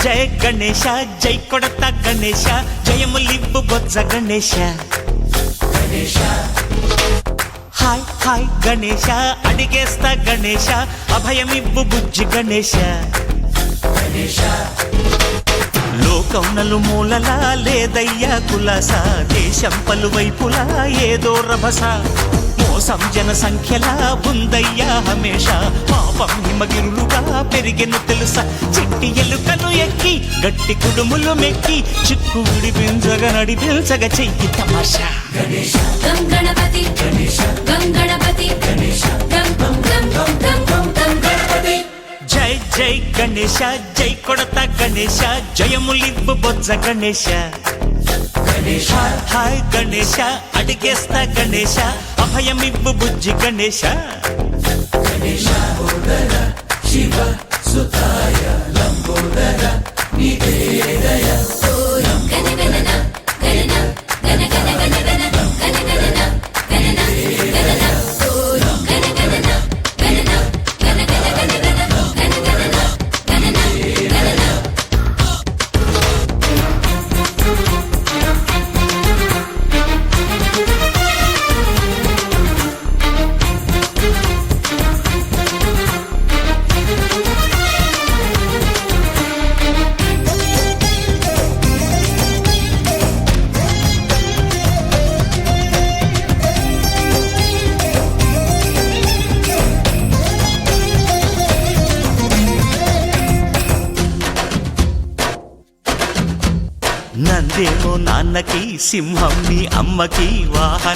జయ గణేశ జై కొడత గణేశ జయములివ్వు బొజ్జ Ganesha hi hi Ganesha అడిగేస్తా Ganesha అభయమివ్వు బుజ్జి గణేశ లోకం నలుమూలలా లేదయ్యా కులాస దేశం పలువైపులా ఏదో రభస మోసం జన సంఖ్యలా ఉందయ్యా హమేష పాపం హిమగిరులుగా పెరిగెను తెలుసా చిట్టి ఎలుకలు ఎక్కి గట్టి కుడుములు మెక్కి చిక్కు విడిపించగా నడిపించగా చెయ్యి తమాషా గం గణపతి గం గణపతి గం గం గం గం గం గం గణపతి జై జై గణేశ జై కొడత గణేశ జయములివ్వు బొజ్జ గణేశ హాయ్ గణేశ అడిగేస్తా గణేశ అభయమివ్వు బుజ్జి గణేశ శివ సుతాయ లంబోదర నివేదయ గణగణన గణన గణ గణ గణ గణ గణగణన గణన గణన గణగణన గణన గణ గణ గణ గణ గణగణన గణన గణన నందేమో నాన్నకి సింహం నీ అమ్మకి వాహన